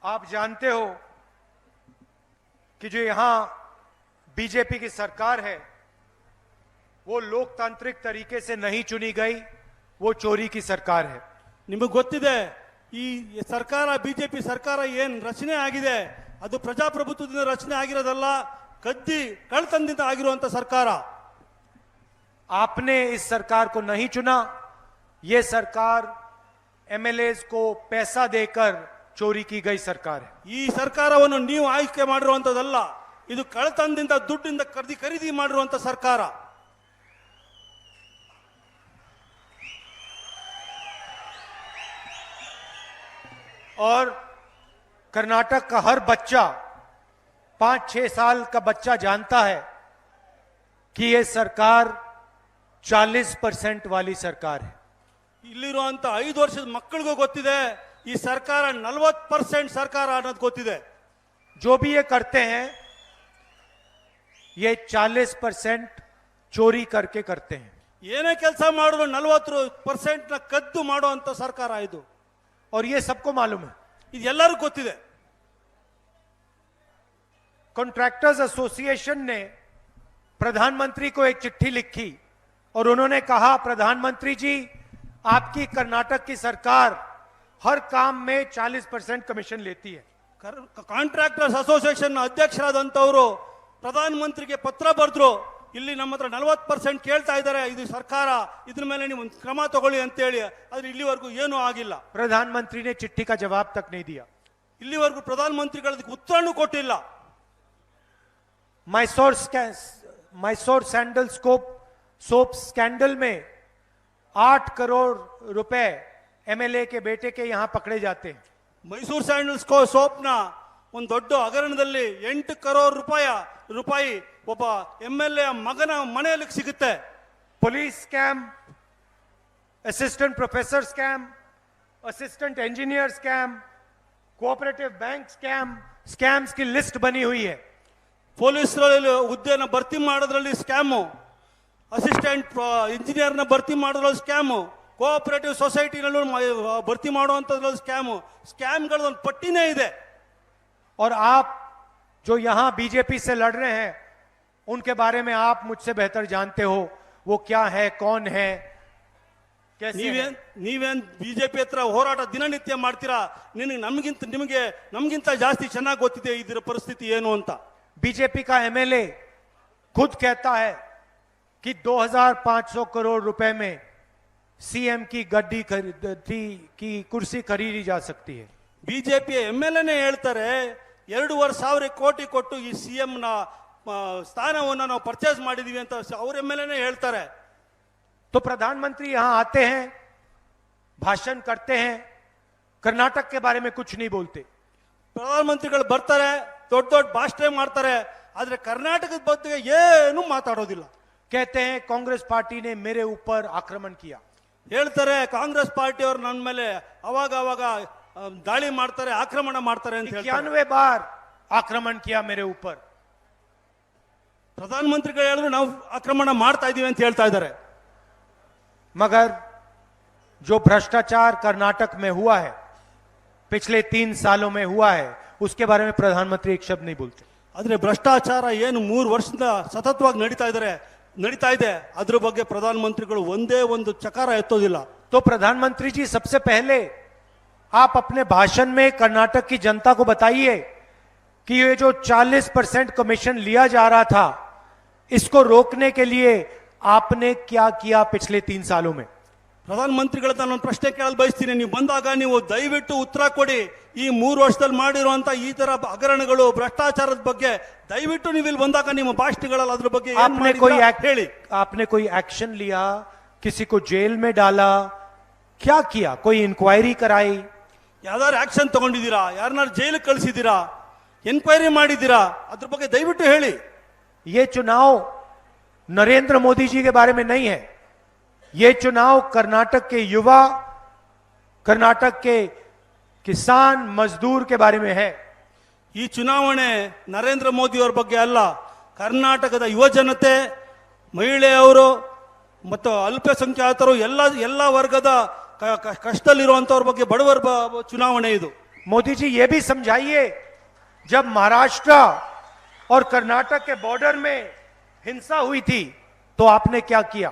आप जानते हो कि जो यहां बीजेपी की सरकार है वो लोकतांत्रिक तरीके से नहीं चुनी गई, वो चोरी की सरकार है। ನಿಮಗೆ ಗೊತ್ತಿದೆ ಈ ಸರ್ಕಾರ ಬಿಜೆಪಿ ಸರ್ಕಾರ ಏನು ರಚನೆ ಆಗಿದೆ ಅದು ಪ್ರಜಾಪ್ರಭುತ್ವದಿಂದ ರಚನೆ ಆಗಿರೋದಲ್ಲ, ಕಳ್ಳತನದಿಂದ ಆಗಿರುವಂತ ಸರ್ಕಾರ। आपने इस सरकार को नहीं चुना, ये सरकार एमएलएस को पैसा देकर चोरी की गई सरकार है। ಈ ಸರ್ಕಾರವನ್ನು ನೀವು ಆಯ್ಕೆ ಮಾಡಿರುವಂತದಲ್ಲ, ಇದು ಕಳ್ಳತನದಿಂದ ದುಡ್ಡಿಂದ ಖರೀದಿ ಮಾಡಿರುವಂತ ಸರ್ಕಾರ। और कर्नाटक का हर बच्चा 5-6 साल का बच्चा जानता है कि यह सरकार 40% वाली सरकार है। ಇಲ್ಲಿರುವಂತ 5 ವರ್ಷದ ಮಕ್ಕಳಿಗೂ ಗೊತ್ತಿದೆ ಈ ಸರ್ಕಾರ 40% ಸರ್ಕಾರ ಅನ್ನೋದು ಗೊತ್ತಿದೆ। जो भी ये करते हैं ये 40% चोरी करके करते हैं। ಏನೇ ಕೆಲಸ ಮಾಡಿದ್ರು 40% ನ ಕದ್ದು ಮಾಡುವಂತ ಸರ್ಕಾರ ಇದು। और ये सबको मालूम है, ಇದು ಎಲ್ಲರಿಗೂ ಗೊತ್ತಿದೆ। कॉन्ट्रैक्टर्स एसोसिएशन ने प्रधानमंत्री को एक चिट्ठी लिखी और उन्होंने कहा, प्रधानमंत्री जी आपकी कर्नाटक की सरकार हर काम में 40% कमीशन लेती है। ಕಾಂಟ್ರಾಕ್ಟರ್ಸ್ ಅಸೋಸಿಯೇಷನ್ ಅಧ್ಯಕ್ಷರಾದಂತವರು ಪ್ರಧಾನಮಂತ್ರಿಗೆ ಪತ್ರ ಬರೆದ್ರು, ಇಲ್ಲಿ ನಮ್ಮ ಹತ್ರ 40% ಕೇಳ್ತಾ ಇದ್ದಾರೆ, ಇದು ಸರ್ಕಾರ, ಇದ್ರ ಮೇಲೆ ನೀವು ಕ್ರಮ ತಗೊಳ್ಳಿ ಅಂತ ಹೇಳಿ। ಆದ್ರೆ ಇಲ್ಲಿವರೆಗೂ ಏನೂ ಆಗಿಲ್ಲ। प्रधानमंत्री ने चिट्ठी का जवाब तक नहीं दिया। ಇಲ್ಲಿವರೆಗೂ ಪ್ರಧಾನಮಂತ್ರಿಗಳಿಗೆ ಉತ್ತರನೂ ಕೊಟ್ಟಿಲ್ಲ। मैसोर सैंडल सोप स्कैंडल में 8 करोड़ रुपए एमएलए के बेटे के यहां पकड़े जाते हैं। ಮೈಸೂರು ಸ್ಯಾಂಡಲ್ಸ್ ಸೋಪ್ನ ಒಂದು ದೊಡ್ಡ ಹಗರಣದಲ್ಲಿ 8 ಕರೋಡ್ ರೂಪಾಯಿ ಒಬ್ಬ ಎಂಎಲ್ಎ ಮಗನ ಮನೆಯಲ್ಲಿ ಸಿಗುತ್ತೆ। Police scam, assistant professor scam, assistant engineer scam, cooperative bank scams की लिस्ट बनी हुई है। ಪೊಲೀಸರಲ್ಲಿ ಹುದ್ದೆನ ಭರ್ತಿ ಮಾಡೋದ್ರಲ್ಲಿ ಸ್ಕ್ಯಾಮು, ಅಸಿಸ್ಟೆಂಟ್ ಇಂಜಿನಿಯರ್ನ ಭರ್ತಿ ಮಾಡೋದ್ರಲ್ಲಿ ಸ್ಕ್ಯಾಮು, ಕೋಆಪರೇಟಿವ್ ಸೊಸೈಟಿನಲ್ಲೂ ಭರ್ತಿ ಮಾಡುವಂಥದ್ರಲ್ಲಿ ಸ್ಕ್ಯಾಮ್ಗಳ ಒಂದು ಪಟ್ಟಿನೇ ಇದೆ। और आप जो यहां बीजेपी से लड़ रहे हैं उनके बारे में आप मुझसे बेहतर जानते हो, वो क्या है, कौन है, कैसे है। ನೀವೇನ್ ಬಿಜೆಪಿ ಹತ್ರ ಹೋರಾಟ ದಿನನಿತ್ಯ ಮಾಡ್ತೀರಾ, ನಮಗಿಂತ ಜಾಸ್ತಿ ಚೆನ್ನಾಗಿ ಗೊತ್ತಿದೆ ಇದರ ಪರಿಸ್ಥಿತಿ ಏನು ಅಂತ। बीजेपी का एमएलए खुद कहता है कि 2500 करोड़ रुपए में सीएम की गद्दी की कुर्सी खरीदी जा सकती है। ಬಿಜೆಪಿ ಎಂಎಲ್ಎನೇ ಹೇಳ್ತಾರೆ 2,500 ಕೋಟಿ ಕೊಟ್ಟು ಈ ಸಿಎಂ ನ ಸ್ಥಾನವನ್ನು ನಾವು ಪರ್ಚೇಸ್ ಮಾಡಿದೀವಿ ಅಂತ ಅವ್ರ ಎಂಎಲ್ಎನೇ ಹೇಳ್ತಾರೆ। तो प्रधानमंत्री यहां आते हैं, भाषण करते हैं, कर्नाटक के बारे में कुछ नहीं बोलते। ಪ್ರಧಾನಮಂತ್ರಿಗಳು ಬರ್ತಾರೆ, ದೊಡ್ಡ ದೊಡ್ಡ ಭಾಷಣ ಮಾಡ್ತಾರೆ, ಆದ್ರೆ ಕರ್ನಾಟಕದ ಬಗ್ಗೆ ಏನು ಮಾತಾಡೋದಿಲ್ಲ। कहते हैं कांग्रेस पार्टी ने मेरे ऊपर आक्रमण किया, ಹೇಳ್ತಾರೆ ಕಾಂಗ್ರೆಸ್ ಪಾರ್ಟಿ ಅವರು ನನ್ನ ಮೇಲೆ ಅವಾಗ ದಾಳಿ ಮಾಡ್ತಾರೆ, ಆಕ್ರಮಣ ಮಾಡ್ತಾರೆ ಅಂತ ಹೇಳ್ತಾರೆ। 91 बार आक्रमण किया मेरे ऊपर। ಪ್ರಧಾನಮಂತ್ರಿಗಳು ಹೇಳಿದ್ರು ನಾವು ಆಕ್ರಮಣ ಮಾಡ್ತಾ ಇದೀವಿ ಅಂತ ಹೇಳ್ತಾ ಇದ್ದಾರೆ। मगर जो भ्रष्टाचार कर्नाटक में हुआ है, पिछले 3 सालों में हुआ है, उसके बारे में प्रधानमंत्री एक शब्द नहीं बोलते। ಆದ್ರೆ ಭ್ರಷ್ಟಾಚಾರ ಏನು 3 ವರ್ಷದಿಂದ ಸತತವಾಗಿ ನಡೀತಾ ಇದೆ, ಅದ್ರ ಬಗ್ಗೆ ಪ್ರಧಾನಮಂತ್ರಿಗಳು ಒಂದೇ ಒಂದು ಚಕಾರ ಎತ್ತೋದಿಲ್ಲ। तो प्रधानमंत्री जी सबसे पहले आप अपने भाषण में कर्नाटक की जनता को बताइए कि ये जो 40% कमीशन लिया जा रहा था, इसको रोकने के लिए आपने क्या किया पिछले 3 सालों में। ಪ್ರಧಾನಮಂತ್ರಿಗಳ ನಾನು ಒಂದು ಪ್ರಶ್ನೆ ಕೇಳಲು ಬಯಸ್ತೀನಿ, ನೀವು ಬಂದಾಗ ನೀವು ದಯವಿಟ್ಟು ಉತ್ತರ ಕೊಡಿ। ಈ 3 ವರ್ಷದಲ್ಲಿ ಮಾಡಿರುವಂತ ಈ ತರ ಹಗರಣಗಳು, ಭ್ರಷ್ಟಾಚಾರದ ಬಗ್ಗೆ ದಯವಿಟ್ಟು ನೀವು ಇಲ್ಲಿ ಬಂದಾಗ ನಿಮ್ಮ ಭಾಷಣಗಳಲ್ಲಿ ಅದ್ರ ಬಗ್ಗೆ ಹೇಳಿ। आपने कोई एक्शन लिया, किसी को जेल में डाला, क्या किया, कोई इंक्वायरी कराई, ಯಾವ್ದಾದ್ರು ಆಕ್ಷನ್ ತಗೊಂಡಿದ್ದೀರಾ, ಯಾರನ್ನಾರು ಜೈಲಿಗೆ ಕಳಿಸಿದ್ದೀರಾ, ಎನ್ಕ್ವೈರಿ ಮಾಡಿದ್ದೀರಾ, ಅದ್ರ ಬಗ್ಗೆ ದಯವಿಟ್ಟು ಹೇಳಿ। ये चुनाव नरेंद्र मोदी जी के बारे में नहीं है, ये चुनाव कर्नाटक के युवा, कर्नाटक के किसान मजदूर के बारे में है। ಈ ಚುನಾವಣೆ ನರೇಂದ್ರ ಮೋದಿ ಅವರ ಬಗ್ಗೆ ಅಲ್ಲ, ಕರ್ನಾಟಕದ ಯುವ ಜನತೆ, ಮಹಿಳೆಯರು ಮತ್ತು ಅಲ್ಪಸಂಖ್ಯಾತರು ಎಲ್ಲ ವರ್ಗದ ಕಷ್ಟದಲ್ಲಿರುವಂತವ್ರ ಬಗ್ಗೆ, ಬಡವರ ಚುನಾವಣೆ ಇದು। मोदी जी ये भी समझाइए, जब महाराष्ट्र और कर्नाटक के बॉर्डर में हिंसा हुई थी तो आपने क्या किया?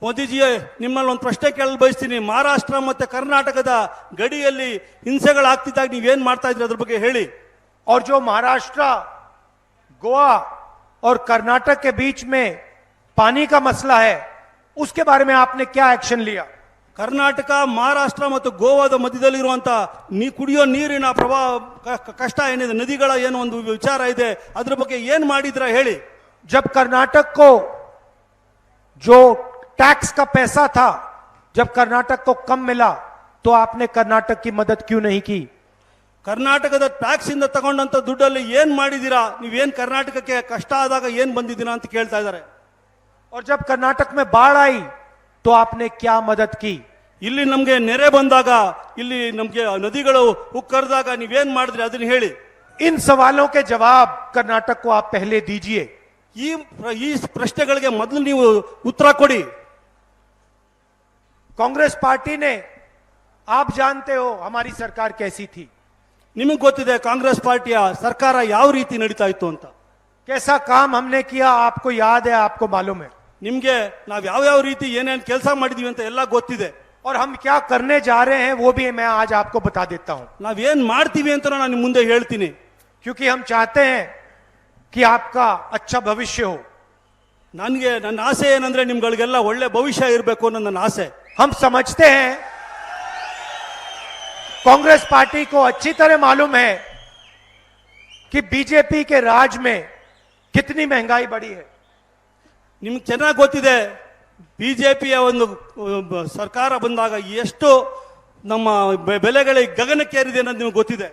ಮೋದಿಜಿ ನಿಮ್ಮಲ್ಲಿ ಒಂದು ಪ್ರಶ್ನೆ ಕೇಳಲು ಬಯಸ್ತೀನಿ. ಮಹಾರಾಷ್ಟ್ರ ಮತ್ತೆ ಕರ್ನಾಟಕದ ಗಡಿಯಲ್ಲಿ ಹಿಂಸೆಗಳಾಗ್ತಿದ್ದಾಗ ನೀವೇನ್ ಮಾಡ್ತಾ ಇದ್ರಿ ಅದ್ರ ಬಗ್ಗೆ ಹೇಳಿ. और जो महाराष्ट्र, गोवा और कर्नाटक के बीच में पानी का मसला है, उसके बारे में आपने क्या एक्शन लिया? ಕರ್ನಾಟಕ, ಮಹಾರಾಷ್ಟ್ರ ಮತ್ತು ಗೋವಾದ ಮಧ್ಯದಲ್ಲಿರುವಂತ ಕುಡಿಯೋ ನೀರಿನ ಪ್ರವಾಹ ಕಷ್ಟ ಏನಿದೆ, ನದಿಗಳ ಏನು ಒಂದು ವಿಚಾರ ಇದೆ, ಅದ್ರ ಬಗ್ಗೆ ಏನ್ ಮಾಡಿದ್ರ ಹೇಳಿ. जब कर्नाटक को जो टैक्स का पैसा था, जब कर्नाटक को कम मिला तो आपने कर्नाटक की मदद क्यों नहीं की? ಕರ್ನಾಟಕದ ಟ್ಯಾಕ್ಸ್ ಇಂದ ತಗೊಂಡಂತ ದುಡ್ಡಲ್ಲಿ ಏನ್ ಮಾಡಿದೀರಾ, ನೀವೇನ್ ಕರ್ನಾಟಕಕ್ಕೆ ಕಷ್ಟ ಆದಾಗ ಏನ್ ಬಂದಿದ್ದೀರಾ ಅಂತ ಕೇಳ್ತಾ ಇದ್ದಾರೆ. और जब कर्नाटक में बाढ़ आई तो आपने क्या मदद की? ಇಲ್ಲಿ ನಮ್ಗೆ ನೆರೆ ಬಂದಾಗ, ಇಲ್ಲಿ ನಮ್ಗೆ ನದಿಗಳು ಉಕ್ಕರಿದಾಗ ನೀವೇನ್ ಮಾಡಿದ್ರಿ ಅದನ್ನ ಹೇಳಿ. इन सवालों के जवाब कर्नाटक को आप पहले दीजिए. ಈ ಪ್ರಶ್ನೆಗಳಿಗೆ ಮೊದಲು ನೀವು ಉತ್ತರ ಕೊಡಿ. कांग्रेस पार्टी ने, आप जानते हो हमारी सरकार कैसी थी, ನಿಮಗೆ ಗೊತ್ತಿದೆ ಕಾಂಗ್ರೆಸ್ ಪಾರ್ಟಿಯ ಸರ್ಕಾರ ಯಾವ ರೀತಿ ನಡೀತಾ ಇತ್ತು ಅಂತ. कैसा काम हमने किया आपको याद है, आपको मालूम है. ನಿಮ್ಗೆ ನಾವ್ ಯಾವ ರೀತಿ ಏನೇನ್ ಕೆಲಸ ಮಾಡಿದೀವಿ ಅಂತ ಎಲ್ಲ ಗೊತ್ತಿದೆ. और हम क्या करने जा रहे हैं वो भी मैं आज आपको बता देता हूं. ನಾವ್ ಏನ್ ಮಾಡ್ತೀವಿ ಅಂತ ನಾನು ನಿಮ್ ಮುಂದೆ ಹೇಳ್ತೀನಿ. क्योंकि हम चाहते हैं कि आपका अच्छा भविष्य हो. ನನಗೆ ನನ್ನ ಆಸೆ ಏನಂದ್ರೆ ನಿಮ್ಗಳಿಗೆಲ್ಲ ಒಳ್ಳೆ ಭವಿಷ್ಯ ಇರಬೇಕು ಅನ್ನೋ ನನ್ನ ಆಸೆ. हम समझते हैं, कांग्रेस पार्टी को अच्छी तरह मालूम है कि बीजेपी के राज में कितनी महंगाई बढ़ी है. ನಿಮ್ಗೆ ಚೆನ್ನಾಗಿ ಗೊತ್ತಿದೆ ಬಿಜೆಪಿಯ ಒಂದು ಸರ್ಕಾರ ಬಂದಾಗ ಎಷ್ಟು ನಮ್ಮ ಬೆಲೆಗಳಿಗೆ ಗಗನಕ್ಕೇರಿದೆ ಅನ್ನೋದು ನಿಮ್ಗೆ ಗೊತ್ತಿದೆ.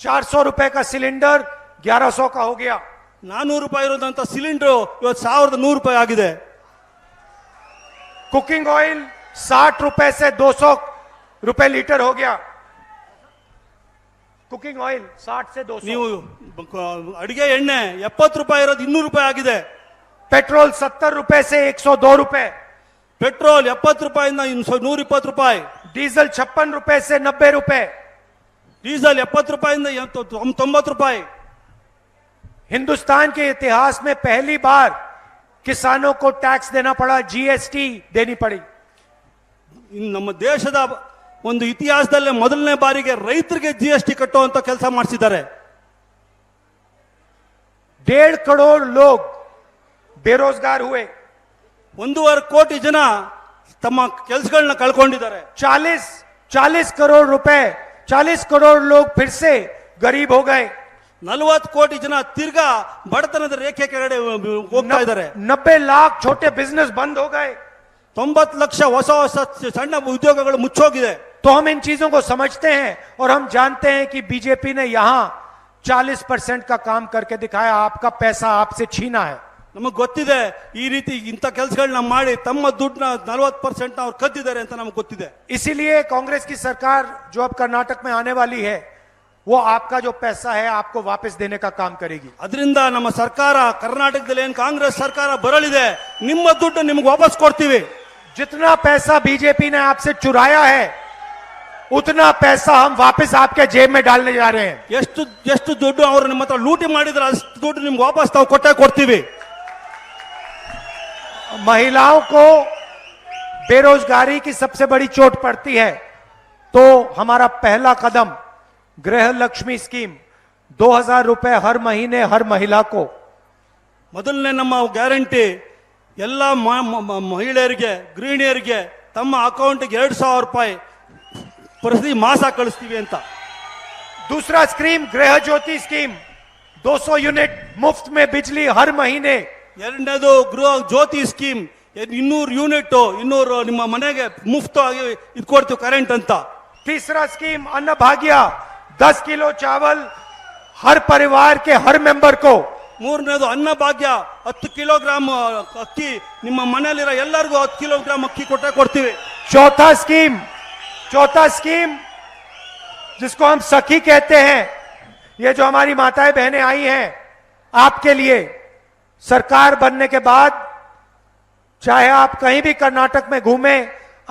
400 रुपए का सिलेंडर 1100 का हो गया. 400 ರೂಪಾಯಿ ಇರೋದಂತ ಸಿಲಿಂಡರ್ ಇವತ್ತು 1100 ರೂಪಾಯಿ ಆಗಿದೆ. कुकिंग ऑयल 60 रुपए से 200 रुपए लीटर हो गया. कुकिंग ऑयल 60 से 200. ನೀವು ಅಡಿಗೆ ಎಣ್ಣೆ 70 ರೂಪಾಯಿ ಇರೋದು 200 ರೂಪಾಯಿ ಆಗಿದೆ. पेट्रोल 70 रुपए से 102 रुपए. ಪೆಟ್ರೋಲ್ 70 ರೂಪಾಯಿಂದ 120 ರೂಪಾಯಿ. डीजल 56 रुपए से 90 रुपए. ಡೀಸೆಲ್ 70 ರೂಪಾಯಿಂದ 90 ರೂಪಾಯಿ. हिंदुस्तान के इतिहास में पहली बार किसानों को टैक्स देना पड़ा, जीएसटी देनी पड़ी. ನಮ್ಮ ದೇಶದ ಒಂದು ಇತಿಹಾಸದಲ್ಲೇ ಮೊದಲನೇ ಬಾರಿಗೆ ರೈತರಿಗೆ ಜಿಎಸ್ಟಿ ಕಟ್ಟುವಂತ ಕೆಲಸ ಮಾಡಿಸಿದ್ದಾರೆ. 1.5 करोड़ लोग बेरोजगार हुए. 1.5 ಕೋಟಿ ಜನ ತಮ್ಮ ಕೆಲಸಗಳನ್ನ ಕಳ್ಕೊಂಡಿದ್ದಾರೆ. 40 करोड़ रुपए, 40 करोड़ लोग फिर से गरीब हो गए. 40 ಕೋಟಿ ಜನ ತಿರ್ಗಾ ಬಡತನದ ರೇಖೆ ಕೆಳಗಡೆ ಹೋಗ್ತಾ ಇದ್ದಾರೆ. 90 लाख छोटे बिजनेस बंद हो गए. 90 ಲಕ್ಷ ಹೊಸ ಸಣ್ಣ ಉದ್ಯೋಗಗಳು ಮುಚ್ಚೋಗಿದೆ. तो हम इन चीजों को समझते हैं और हम जानते हैं कि बीजेपी ने यहां 40% का काम करके दिखाया. आपका पैसा आपसे छीना है. ನಮಗೆ ಗೊತ್ತಿದೆ ಈ ರೀತಿ ಇಂಥ ಕೆಲಸಗಳನ್ನ ಮಾಡಿ ತಮ್ಮ ದುಡ್ಡನ್ನ 40% ಅವ್ರು ಕದ್ದಿದ್ದಾರೆ ಅಂತ ನಮಗೆ ಗೊತ್ತಿದೆ. इसीलिए कांग्रेस की सरकार जो अब कर्नाटक में आने वाली है, वो आपका जो पैसा है आपको वापस देने का काम करेगी. ಅದರಿಂದ ನಮ್ಮ ಸರ್ಕಾರ ಕರ್ನಾಟಕದಲ್ಲಿ ಏನು ಕಾಂಗ್ರೆಸ್ ಸರ್ಕಾರ ಬರಲಿದೆ, ನಿಮ್ಮ ದುಡ್ಡು ನಿಮ್ಗೆ ವಾಪಸ್ ಕೊಡ್ತೀವಿ. जितना पैसा बीजेपी ने आपसे चुराया है उतना पैसा हम वापस आपके जेब में डालने जा रहे हैं. ಎಷ್ಟು ದುಡ್ಡು ಅವರು ನಿಮ್ಮ ಹತ್ರ ಲೂಟಿ ಮಾಡಿದ್ರೆ ಅಷ್ಟು ದುಡ್ಡು ನಿಮ್ಗೆ ವಾಪಸ್ ನಾವು ಕೊಡ್ತೀವಿ. महिलाओं को बेरोजगारी की सबसे बड़ी चोट पड़ती है, तो हमारा पहला कदम गृह लक्ष्मी स्कीम 2000 रुपए हर महीने हर महिला को. ಮೊದಲನೇ ನಮ್ಮ ಗ್ಯಾರಂಟಿ ಎಲ್ಲ ಮಹಿಳೆಯರಿಗೆ, ಗೃಹಿಣಿಯರಿಗೆ ತಮ್ಮ ಅಕೌಂಟ್ಗೆ 2000 ರೂಪಾಯಿ ಪ್ರತಿ ಮಾಸ ಕಳಿಸ್ತೀವಿ ಅಂತ. दूसरा स्कीम गृह ज्योति स्कीम 200 यूनिट मुफ्त में बिजली हर महीने. ಎರಡನೇದು ಗೃಹ ಜ್ಯೋತಿ ಸ್ಕೀಮ್ 200 ಯೂನಿಟ್ 200 ನಿಮ್ಮ ಮನೆಗೆ ಮುಫ್ತ್ ಆಗಿ ಇದು ಕೊಡ್ತೀವಿ ಕರೆಂಟ್ ಅಂತ. तीसरा स्कीम अन्न भाग्य 10 किलो चावल हर परिवार के हर मेंबर को. ಮೂರನೇದು ಅನ್ನ ಭಾಗ್ಯ 10 ಕಿಲೋಗ್ರಾಮ್ ಅಕ್ಕಿ ನಿಮ್ಮ ಮನೆಯಲ್ಲಿರೋ ಎಲ್ಲರಿಗೂ 10 ಕಿಲೋಗ್ರಾಮ್ ಅಕ್ಕಿ ಕೊಡ್ತೀವಿ. चौथा स्कीम जिसको हम सखी कहते हैं, ये जो हमारी माताएं बहनें आई हैं, आपके लिए सरकार बनने के बाद चाहे आप कहीं भी कर्नाटक में घूमें,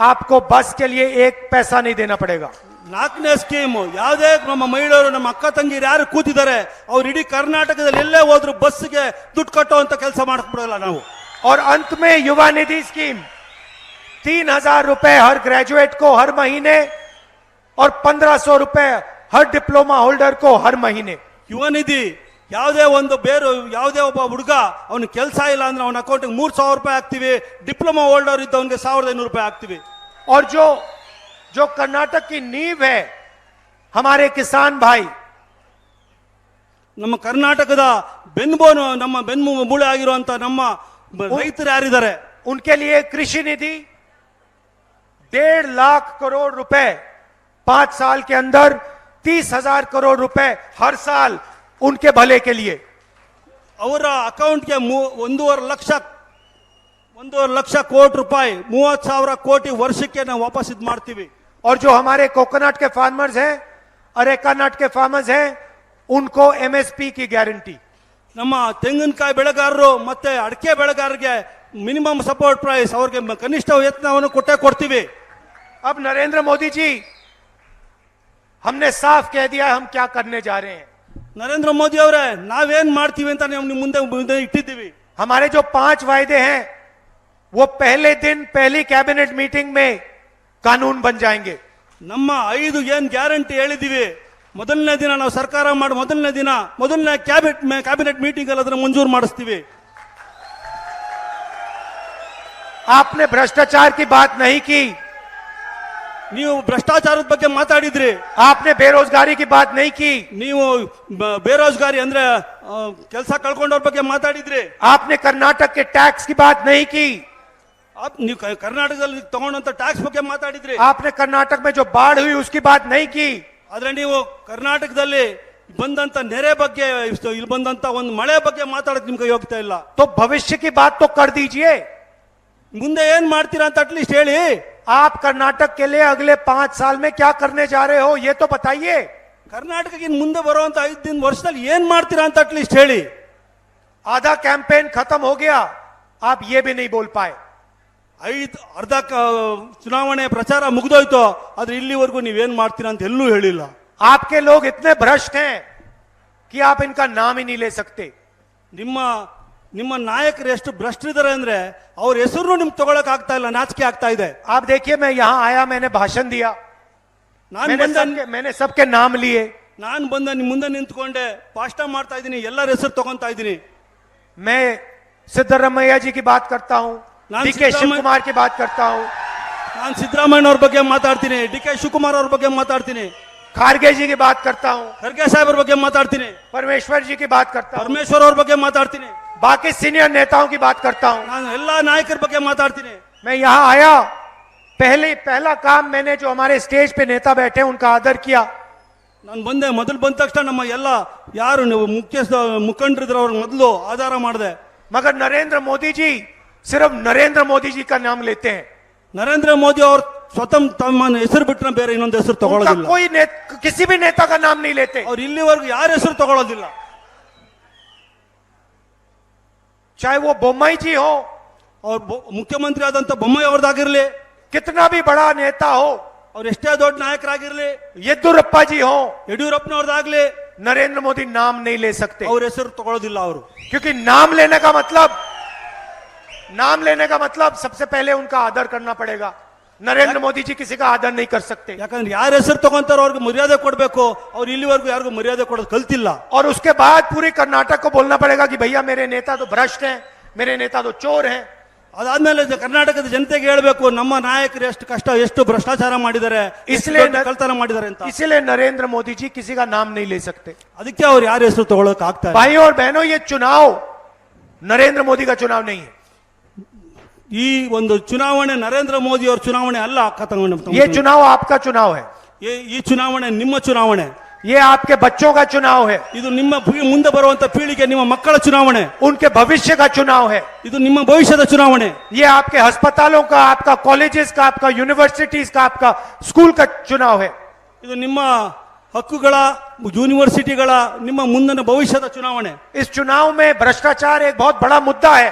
आपको बस के लिए 1 पैसा नहीं देना पड़ेगा. 4ನೇ ಸ್ಕೀಮ್ ಯಾವುದೇ ನಮ್ಮ ಮಹಿಳೆಯರು ನಮ್ಮ ಅಕ್ಕ ತಂಗಿರು ಯಾರು ಕೂತಿದ್ದಾರೆ ಅವ್ರು ಇಡೀ ಕರ್ನಾಟಕದಲ್ಲಿ ಎಲ್ಲೇ ಹೋದ್ರು ಬಸ್ಗೆ ದುಡ್ಡು ಕಟ್ಟುವಂತ ಕೆಲಸ ಮಾಡಕ್ಬಿಡಲ್ಲ ನಾವು. और अंत में युवा निधि स्कीम 3,000 रुपए हर ग्रेजुएट को हर महीने और 1,500 रुपए हर डिप्लोमा होल्डर को हर महीने. ಯುವ ನಿಧಿ ಯಾವುದೇ ಒಂದು ಯಾವುದೇ ಒಬ್ಬ ಹುಡುಗ ಅವನ ಕೆಲಸ ಇಲ್ಲ ಅಂದ್ರೆ ಅವನ ಅಕೌಂಟ್ಗೆ 3,000 ರೂಪಾಯಿ ಹಾಕ್ತಿವಿ. ಡಿಪ್ಲೊಮಾ ಹೋಲ್ಡರ್ ಇದ್ದವನಿಗೆ 1,500 ರೂಪಾಯಿ ಹಾಕ್ತಿವಿ. और जो कर्नाटक की नींव है हमारे किसान भाई, ನಮ್ಮ ಕರ್ನಾಟಕದ ಬೆನ್ನುಬೋನು ನಮ್ಮ ಬೆನ್ನು ಮೂಳೆ ಆಗಿರುವಂತ ನಮ್ಮ ರೈತರು ಯಾರಿದ್ದಾರೆ उनके लिए कृषि निधि 1.5 लाख करोड़ रुपए 5 साल के अंदर 30,000 करोड़ रुपए हर साल उनके भले के लिए. ಅವರ ಅಕೌಂಟ್ಗೆ 1.5 ಲಕ್ಷ ಕೋಟಿ ರೂಪಾಯಿ 30,000 ಕೋಟಿ ವರ್ಷಕ್ಕೆ ನಾವು ವಾಪಸ್ ಇದು ಮಾಡ್ತೀವಿ. और जो हमारे कोकोनट के फार्मर्स हैं, अरेका नट के फार्मर्स हैं, उनको एमएसपी की गारंटी. ನಮ್ಮ ತೆಂಗಿನಕಾಯಿ ಬೆಳೆಗಾರರು ಮತ್ತೆ ಅಡಿಕೆ ಬೆಳೆಗಾರರಿಗೆ ಮಿನಿಮಮ್ ಸಪೋರ್ಟ್ ಪ್ರೈಸ್ ಅವ್ರಿಗೆ ಕನಿಷ್ಠ ವೇತನವನ್ನು ಕೊಡ್ತೀವಿ. अब नरेंद्र मोदी जी हमने साफ कह दिया हम क्या करने जा रहे हैं. ನರೇಂದ್ರ ಮೋದಿ ಅವರೇ ನಾವೇನ್ ಮಾಡ್ತೀವಿ ಅಂತ ನೀವು ಮುಂದೆ ಇಟ್ಟಿದ್ದೀವಿ. हमारे जो 5 वायदे हैं वो पहले दिन पहली कैबिनेट मीटिंग में कानून बन जाएंगे. ನಮ್ಮ 5 ಏನ್ ಗ್ಯಾರಂಟಿ ಹೇಳಿದೀವಿ ಮೊದಲನೇ ದಿನ ನಾವು ಸರ್ಕಾರ ಮಾಡಿ ಮೊದಲನೇ ಕ್ಯಾಬಿನೆಟ್ ಮೀಟಿಂಗ್ ಅಲ್ಲಿ ಅದನ್ನ ಮಂಜೂರು ಮಾಡಿಸ್ತೀವಿ. आपने भ्रष्टाचार की बात नहीं की, ನೀವು ಭ್ರಷ್ಟಾಚಾರದ ಬಗ್ಗೆ ಮಾತಾಡಿದ್ರಿ. आपने बेरोजगारी की बात नहीं की, ನೀವು ಬೇರೋಜ್ಗಾರಿ ಅಂದ್ರೆ ಕೆಲಸ ಕಳ್ಕೊಂಡವ್ರ ಬಗ್ಗೆ ಮಾತಾಡಿದ್ರಿ. आपने कर्नाटक के टैक्स की बात नहीं की, ನೀವು ಕರ್ನಾಟಕದಲ್ಲಿ ತಗೊಂಡಂತ ಟ್ಯಾಕ್ಸ್ ಬಗ್ಗೆ ಮಾತಾಡಿದ್ರಿ. आपने कर्नाटक में जो बाढ़ हुई उसकी बात नहीं की, ಆದ್ರೆ ನೀವು ಕರ್ನಾಟಕದಲ್ಲಿ ಬಂದಂತ ನೆರೆ ಬಗ್ಗೆ ಇಲ್ಲಿ ಬಂದಂತ ಒಂದು ಮಳೆ ಬಗ್ಗೆ ಮಾತಾಡಕ್ ನಿಮ್ಗೆ ಯೋಗ್ಯತೆ ಇಲ್ಲ. तो भविष्य की बात तो कर दीजिए. ಮುಂದೆ ಏನ್ ಮಾಡ್ತೀರಾ ಅಂತ ಅಟ್ಲೀಸ್ಟ್ ಹೇಳಿ. आप कर्नाटक के लिए अगले 5 साल में क्या करने जा रहे हो ये तो बताइए. ಕರ್ನಾಟಕಕ್ಕೆ ಮುಂದೆ ಬರುವಂತ 5 ವರ್ಷದಲ್ಲಿ ಏನ್ ಮಾಡ್ತೀರಾ ಅಂತ ಅಟ್ಲೀಸ್ಟ್ ಹೇಳಿ. आधा कैंपेन खत्म हो गया, आप ये भी नहीं बोल पाए. ಅರ್ಧ ಚುನಾವಣೆ ಪ್ರಚಾರ ಮುಗಿದೋಯ್ತು, ಆದ್ರೆ ಇಲ್ಲಿವರೆಗೂ ನೀವೇನ್ ಮಾಡ್ತೀರಾ ಅಂತ ಎಲ್ಲೂ ಹೇಳಿಲ್ಲ. आपके लोग इतने भ्रष्ट हैं कि आप इनका नाम ही नहीं ले सकते. ನಿಮ್ಮ ನಾಯಕರು ಎಷ್ಟು ಭ್ರಷ್ಟರಿದ್ದಾರೆ ಅಂದ್ರೆ ಅವ್ರ ಹೆಸರು ನಿಮ್ಗೆ ತಗೊಳಕ್ ಆಗ್ತಾ ಇಲ್ಲ, ನಾಚಿಕೆ ಆಗ್ತಾ ಇದೆ. आप देखिए मैं यहाँ आया, मैंने भाषण दिया, मैंने सबके नाम लिए. ನಾನು ಬಂದ ನಿಮ್ ಮುಂದೆ ನಿಂತ್ಕೊಂಡೆ ಭಾಷಣ ಮಾಡ್ತಾ ಇದ್ದೀನಿ, ಎಲ್ಲರ ಹೆಸರು ತಗೊಂತಾ ಇದ್ದೀನಿ. मैं सिद्धरामैया जी की बात करता हूँ, डीके शिव कुमार की बात करता हूँ, ನಾನು ಸಿದ್ದರಾಮಯ್ಯ ಅವ್ರ ಬಗ್ಗೆ ಮಾತಾಡ್ತೀನಿ, ಡಿ.ಕೆ. ಶಿವಕುಮಾರ್ ಅವ್ರ ಬಗ್ಗೆ ಮಾತಾಡ್ತೀನಿ, खारगे जी की बात करता हूँ, ಖರ್ಗೆ ಸಾಹೇಬ್ ಅವ್ರ ಬಗ್ಗೆ ಮಾತಾಡ್ತೀನಿ, परमेश्वर जी की बात करता हूँ, ಪರಮೇಶ್ವರ್ ಅವ್ರ ಬಗ್ಗೆ ಮಾತಾಡ್ತೀನಿ, बाकी सीनियर नेताओं की बात करता हूँ. ನಾನು ಎಲ್ಲಾ ನಾಯಕರ ಬಗ್ಗೆ ಮಾತಾಡ್ತೀನಿ. मैं यहाँ आया, पहला काम मैंने जो हमारे स्टेज पे नेता बैठे उनका आदर किया. ನಾನು ಮೊದಲು ಬಂದ ತಕ್ಷಣ ನಮ್ಮ ಎಲ್ಲ ಯಾರು ಮುಖಂಡರಿದ್ರು ಅವ್ರ ಮೊದಲು ಆಧಾರ ಮಾಡಿದೆ. मगर नरेंद्र मोदी जी सिर्फ नरेंद्र मोदी जी का नाम लेते हैं. ನರೇಂದ್ರ ಮೋದಿ ಅವ್ರ ಸ್ವತಃ ತಮ್ಮ ಹೆಸರು ಬಿಟ್ಟರೆ ಬೇರೆ ಇನ್ನೊಂದು ಹೆಸರು ತಗೊಳ್ಳೋದಿಲ್ಲ. कोई किसी भी नेता का नाम नहीं लेते. ಅವ್ರು ಇಲ್ಲಿವರೆಗೂ ಯಾರ ಹೆಸರು ತಗೊಳ್ಳೋದಿಲ್ಲ. चाहे वो बोम्मई जी हो, और मुख्यमंत्री आदंತ ಬೊಮ್ಮಾಯಿ ಅವರದಾಗಿರಲಿ, कितना भी बड़ा नेता हो, ಅವ್ರು ಎಷ್ಟೇ ದೊಡ್ಡ ನಾಯಕರಾಗಿರಲಿ, येदियुरप्पा जी हो, ಯಡಿಯೂರಪ್ಪನವರದಾಗಲಿ, नरेंद्र मोदी नाम नहीं ले सकते. ಅವ್ರ ಹೆಸರು ತಗೊಳ್ಳೋದಿಲ್ಲ ಅವರು. क्योंकि नाम लेने का मतलब सबसे पहले उनका आदर करना पड़ेगा. नरेंद्र मोदी जी किसी का आदर नहीं कर सकते. ಯಾಕಂದ್ರೆ ಯಾರ ಹೆಸರು ತಗೊಂತಾರೋ ಅವ್ರಿಗೆ ಮರ್ಯಾದೆ ಕೊಡಬೇಕು. ಅವ್ರು ಇಲ್ಲಿವರೆಗೂ ಯಾರಿಗೂ ಮರ್ಯಾದೆ ಕೊಡೋದು ಕಲ್ತಿಲ್ಲ. और उसके बाद पूरी कर्नाटक को बोलना पड़ेगा कि भैया मेरे नेता तो भ्रष्ट हैं, मेरे नेता तो चोर हैं. ಅದಾದ್ಮೇಲೆ ಕರ್ನಾಟಕದ ಜನತೆಗೆ ಹೇಳಬೇಕು ನಮ್ಮ ನಾಯಕರು ಎಷ್ಟು ಭ್ರಷ್ಟಾಚಾರ ಮಾಡಿದ್ದಾರೆ, इसलिए ಕಳ್ತನ ಮಾಡಿದ್ದಾರೆ ಅಂತ. इसलिए नरेंद्र मोदी जी किसी का नाम नहीं ले सकते. ಅದಕ್ಕೆ ಅವ್ರು ಯಾರ ಹೆಸರು ತಗೊಳಕ್ ಆಗ್ತಾ ಇಲ್ಲ. भाई और बहनों, ये चुनाव नरेंद्र मोदी का चुनाव नहीं है. ಈ ಒಂದು ಚುನಾವಣೆ ನರೇಂದ್ರ ಮೋದಿ ಅವರ ಚುನಾವಣೆ ಅಲ್ಲ. ये चुनाव आपका चुनाव है. ಈ ಚುನಾವಣೆ ನಿಮ್ಮ ಚುನಾವಣೆ. ये आपके बच्चों का चुनाव है. ಇದು ನಿಮ್ಮ ಮುಂದೆ ಬರುವಂತ ಪೀಳಿಗೆ ನಿಮ್ಮ ಮಕ್ಕಳ ಚುನಾವಣೆ. उनके भविष्य का चुनाव है. ಇದು ನಿಮ್ಮ ಭವಿಷ್ಯದ ಚುನಾವಣೆ. ये आपके अस्पतालों का, आपका कॉलेजेस का, आपका यूनिवर्सिटीज का, आपका स्कूल का चुनाव है. ಇದು ನಿಮ್ಮ ಹಕ್ಕುಗಳ, ಯೂನಿವರ್ಸಿಟಿಗಳ, ನಿಮ್ಮ ಮುಂದಿನ ಭವಿಷ್ಯದ ಚುನಾವಣೆ. इस चुनाव में भ्रष्टाचार एक बहुत बड़ा मुद्दा है.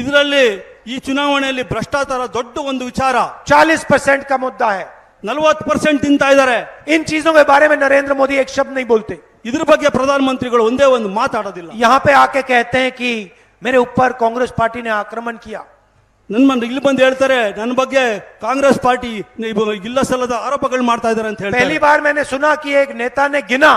ಇದರಲ್ಲಿ ಈ ಚುನಾವಣೆಯಲ್ಲಿ ಭ್ರಷ್ಟಾಚಾರ ದೊಡ್ಡ ಒಂದು ವಿಚಾರ. 40% का मुद्दा है. 40% ತಿಂತಾ ಇದ್ದಾರೆ. इन चीजों के बारे में नरेंद्र मोदी एक शब्द नहीं बोलते। ಇದ್ರ ಬಗ್ಗೆ ಪ್ರಧಾನ ಮಂತ್ರಿಗಳು ಒಂದೇ ಒಂದು ಮಾತಾಡೋದಿಲ್ಲ. यहां पे आके कहते हैं कि मेरे ऊपर कांग्रेस पार्टी ने आक्रमण किया। ನನ್ನ ಇಲ್ಲಿ ಬಂದು ಹೇಳ್ತಾರೆ ನನ್ನ ಬಗ್ಗೆ ಕಾಂಗ್ರೆಸ್ ಪಾರ್ಟಿ ಇಲ್ಲ ಸಲ್ಲದ ಆರೋಪಗಳು ಮಾಡ್ತಾ ಇದ್ದಾರೆ ಅಂತ पहली ಹೇಳ್ತಾರೆ. बार मैंने सुना कि एक नेता ने गिना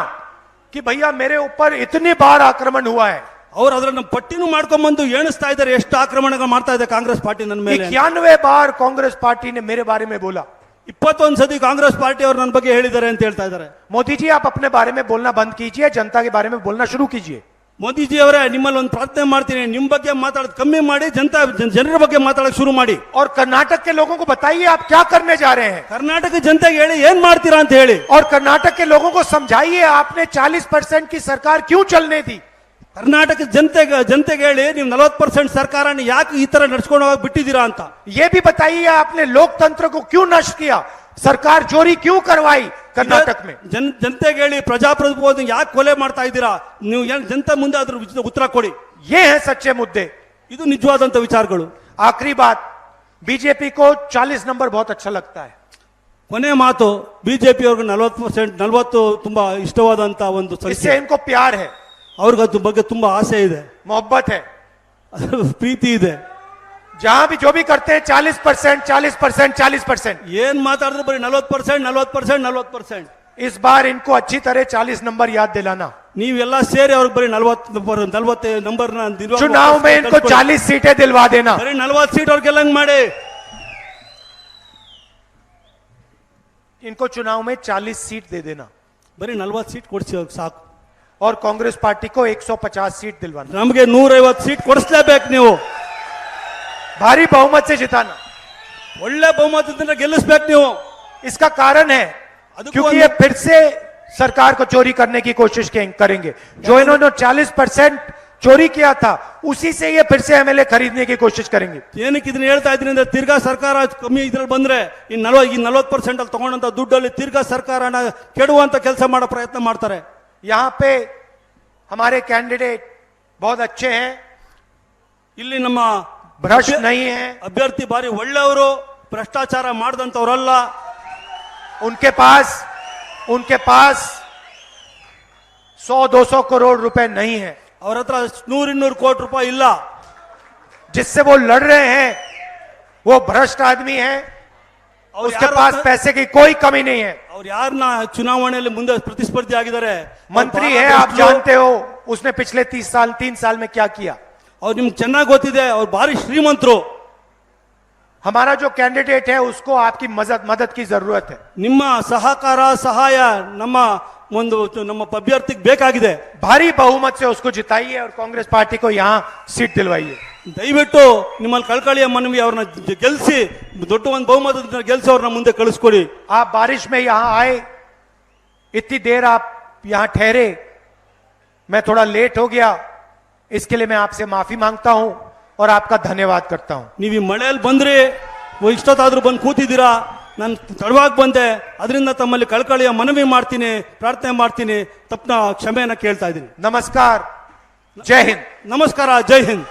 कि भैया मेरे ऊपर इतनी बार आक्रमण हुआ है। ಅವ್ರು ಅದನ್ನ ಪಟ್ಟಿನೂ ಮಾಡ್ಕೊಂಡ್ ಬಂದು ಎಣಿಸ್ತಾ ಇದ್ದಾರೆ ಎಷ್ಟು ಆಕ್ರಮಣಗಳು ಮಾಡ್ತಾ ಇದೆ ಕಾಂಗ್ರೆಸ್ ಪಾರ್ಟಿ ನನ್ನ ಮೇಲೆ. 91 बार कांग्रेस पार्टी ने मेरे बारे में बोला। 21 ಸತಿ ಕಾಂಗ್ರೆಸ್ ಪಾರ್ಟಿ ಅವರು ನನ್ನ ಬಗ್ಗೆ ಹೇಳಿದ್ದಾರೆ ಅಂತ ಹೇಳ್ತಾ ಇದ್ದಾರೆ. मोदी जी आप अपने बारे में बोलना बंद कीजिए, जनता के बारे में बोलना शुरू कीजिए। ಮೋದಿಜಿ ಅವರೇ ನಿಮ್ಮಲ್ಲಿ ಒಂದು ಪ್ರಾರ್ಥನೆ ಮಾಡ್ತೀನಿ, ನಿಮ್ ಬಗ್ಗೆ ಮಾತಾಡೋದು ಕಮ್ಮಿ ಮಾಡಿ ಜನರ ಬಗ್ಗೆ ಮಾತಾಡಕ್ ಶುರು ಮಾಡಿ. और कर्नाटक के लोगों को बताइए आप क्या करने जा रहे हैं। ಕರ್ನಾಟಕ ಜನತೆಗೆ ಹೇಳಿ ಏನ್ ಮಾಡ್ತೀರಾ ಅಂತ ಹೇಳಿ. और कर्नाटक के लोगों को समझाइए आपने 40% की सरकार क्यों चलने दी। ಕರ್ನಾಟಕ ಜನತೆಗೆ ಹೇಳಿ ನೀವು 40% ಸರ್ಕಾರನ ಯಾಕೆ ಈ ತರ ನಡ್ಸ್ಕೊಂಡು ಹೋಗಿ ಬಿಟ್ಟಿದ್ದೀರಾ ಅಂತ. ये भी बताइए आपने लोकतंत्र को क्यों नष्ट किया, सरकार चोरी क्यों करवाई कर्नाटक में। ಜನತೆಗೆ ಹೇಳಿ ಪ್ರಜಾಪ್ರಭುತ್ವ ಯಾಕೆ ಕೊಲೆ ಮಾಡ್ತಾ ಇದ್ದೀರಾ, ನೀವು ಜನತೆ ಮುಂದೆ ಅದ್ರ ಉತ್ತರ ಕೊಡಿ. ये हैं सच्चे मुद्दे। ಇದು ನಿಜವಾದಂತ ವಿಚಾರಗಳು. आखिरी बात, बीजेपी को 40 नंबर बहुत अच्छा लगता है। ಕೊನೆ ಮಾತು, ಬಿಜೆಪಿ ಅವ್ರಿಗೆ 40 ತುಂಬಾ ಇಷ್ಟವಾದಂತ ಒಂದು इससे ಸಂಖ್ಯೆ. इनको प्यार है, ಅವ್ರಿಗೆ ಅದ್ರ ಬಗ್ಗೆ ತುಂಬಾ ಆಸೆ ಇದೆ, मोहब्बत है। ಪ್ರೀತಿ ಇದೆ. जहां भी जो भी करते हैं 40%, 40%, 40%। ಏನ್ ಮಾತಾಡಿದ್ರು ಬರೀ 40%. इस बार इनको अच्छी तरह 40 नंबर याद दिलाना। ನೀವೆಲ್ಲ ಸೇರಿ ಅವ್ರಿಗೆ ಬರೀ 40 ನಂಬರ್ चुनाव में इनको 40 सीटें दिलवा देना। ಬರೀ 40 ಸೀಟ್ ಅವ್ರಿಗೆ ಗೆಲ್ಲಂಗ್ ಮಾಡಿ. इनको चुनाव में 40 सीट दे देना ಬರೀ 40 ಸೀಟ್ ಕೊಡ್ಸಿ ಅವ್ರಿಗೆ ಸಾಕು. और कांग्रेस पार्टी को 150 सीट दिलवाना, ನಮಗೆ 150 ಸೀಟ್ ಕೊಡಿಸ್ಲೇಬೇಕು. ನೀವು भारी बहुमत से जिताना। ಒಳ್ಳೆ ಬಹುಮತದಿಂದ ಗೆಲ್ಲಿಸ್ಬೇಕು ನೀವು. इसका कारण है क्योंकि ये फिर से सरकार को चोरी करने की कोशिश करेंगे। जो इन्होंने 40% चोरी किया था उसी से ये फिर से एमएलए खरीदने की कोशिश करेंगे। ಏನಕ್ಕೆ ಇದನ್ನ ಹೇಳ್ತಾ ಇದ್ದೀನಿ ಅಂದ್ರೆ ತಿರ್ಗಾ ಸರ್ಕಾರ ಕಮ್ಮಿ ಇದ್ರಲ್ಲಿ ಬಂದ್ರೆ ಈ 40% ಅಲ್ಲಿ ತಗೊಂಡಂತ ದುಡ್ಡಲ್ಲಿ ತಿರ್ಗಾ ಸರ್ಕಾರನ ಕೆಡುವಂತ ಕೆಲಸ ಮಾಡೋ ಪ್ರಯತ್ನ ಮಾಡ್ತಾರೆ. यहां पे हमारे कैंडिडेट बहुत अच्छे हैं, ಇಲ್ಲಿ ನಮ್ಮ भ्रष्ट नहीं है। ಅಭ್ಯರ್ಥಿ ಬಾರಿ ಒಳ್ಳೆಯವರು, ಭ್ರಷ್ಟಾಚಾರ ಮಾಡದಂತವರಲ್ಲ. उनके पास 100-200 करोड़ रुपए नहीं है ಅವ್ರ ಹತ್ರ 100-200 ಕೋಟಿ ರೂಪಾಯಿ ಇಲ್ಲ. जिससे वो लड़ रहे हैं वो भ्रष्ट आदमी है, ಅವ್ರು उसके पास पैसे की कोई कमी नहीं है। ಅವ್ರು ಯಾರನ್ನ ಚುನಾವಣೆಯಲ್ಲಿ ಮುಂದೆ ಪ್ರತಿಸ್ಪರ್ಧಿ ಆಗಿದ್ದಾರೆ, मंत्री है, आप जानते हो उसने पिछले 3 साल में क्या किया। ಅವ್ರು ನಿಮ್ಗೆ ಚೆನ್ನಾಗಿ ಗೊತ್ತಿದೆ, ಅವ್ರು ಭಾರಿ ಶ್ರೀಮಂತರು. हमारा जो कैंडिडेट है उसको आपकी मदद की जरूरत है। ನಿಮ್ಮ ಸಹಕಾರ ಸಹಾಯ ನಮ್ಮ ಅಭ್ಯರ್ಥಿಗೆ ಬೇಕಾಗಿದೆ. भारी बहुमत से उसको जिताइए और कांग्रेस पार्टी को यहाँ सीट दिलवाइए। ದಯವಿಟ್ಟು ನಿಮ್ಮಲ್ಲಿ ಕಳ್ಕಳಿಯ ಮನವಿ, ಅವ್ರನ್ನ ಗೆಲ್ಸಿ, ದೊಡ್ಡ ಒಂದು ಬಹುಮತದಿಂದ ಗೆಲ್ಸಿ ಅವ್ರನ್ನ ಮುಂದೆ ಕಳಿಸ್ಕೊಡಿ. आप बारिश में यहाँ आए, इतनी देर आप यहाँ ठहरे, मैं थोड़ा लेट हो गया, इसके लिए मैं आपसे माफी मांगता हूं और आपका धन्यवाद करता हूं। ನೀವು ಈ ಮಳೆಯಲ್ಲಿ ಬಂದ್ರಿ, ಇಷ್ಟೊತ್ತಾದ್ರೂ ಬಂದು ಕೂತಿದ್ದೀರಾ, ನಾನು ತಡವಾಗಿ ಬಂದೆ, ಅದರಿಂದ ತಮ್ಮಲ್ಲಿ ಕಳ್ಕಳಿಯ ಮನವಿ ಮಾಡ್ತೀನಿ, ಪ್ರಾರ್ಥನೆ ಮಾಡ್ತೀನಿ, ತಪ್ಪನ ಕ್ಷಮೆಯನ್ನ ಕೇಳ್ತಾ ಇದ್ದೀನಿ. नमस्कार, जय हिंद। ನಮಸ್ಕಾರ, ಜೈ ಹಿಂದ್.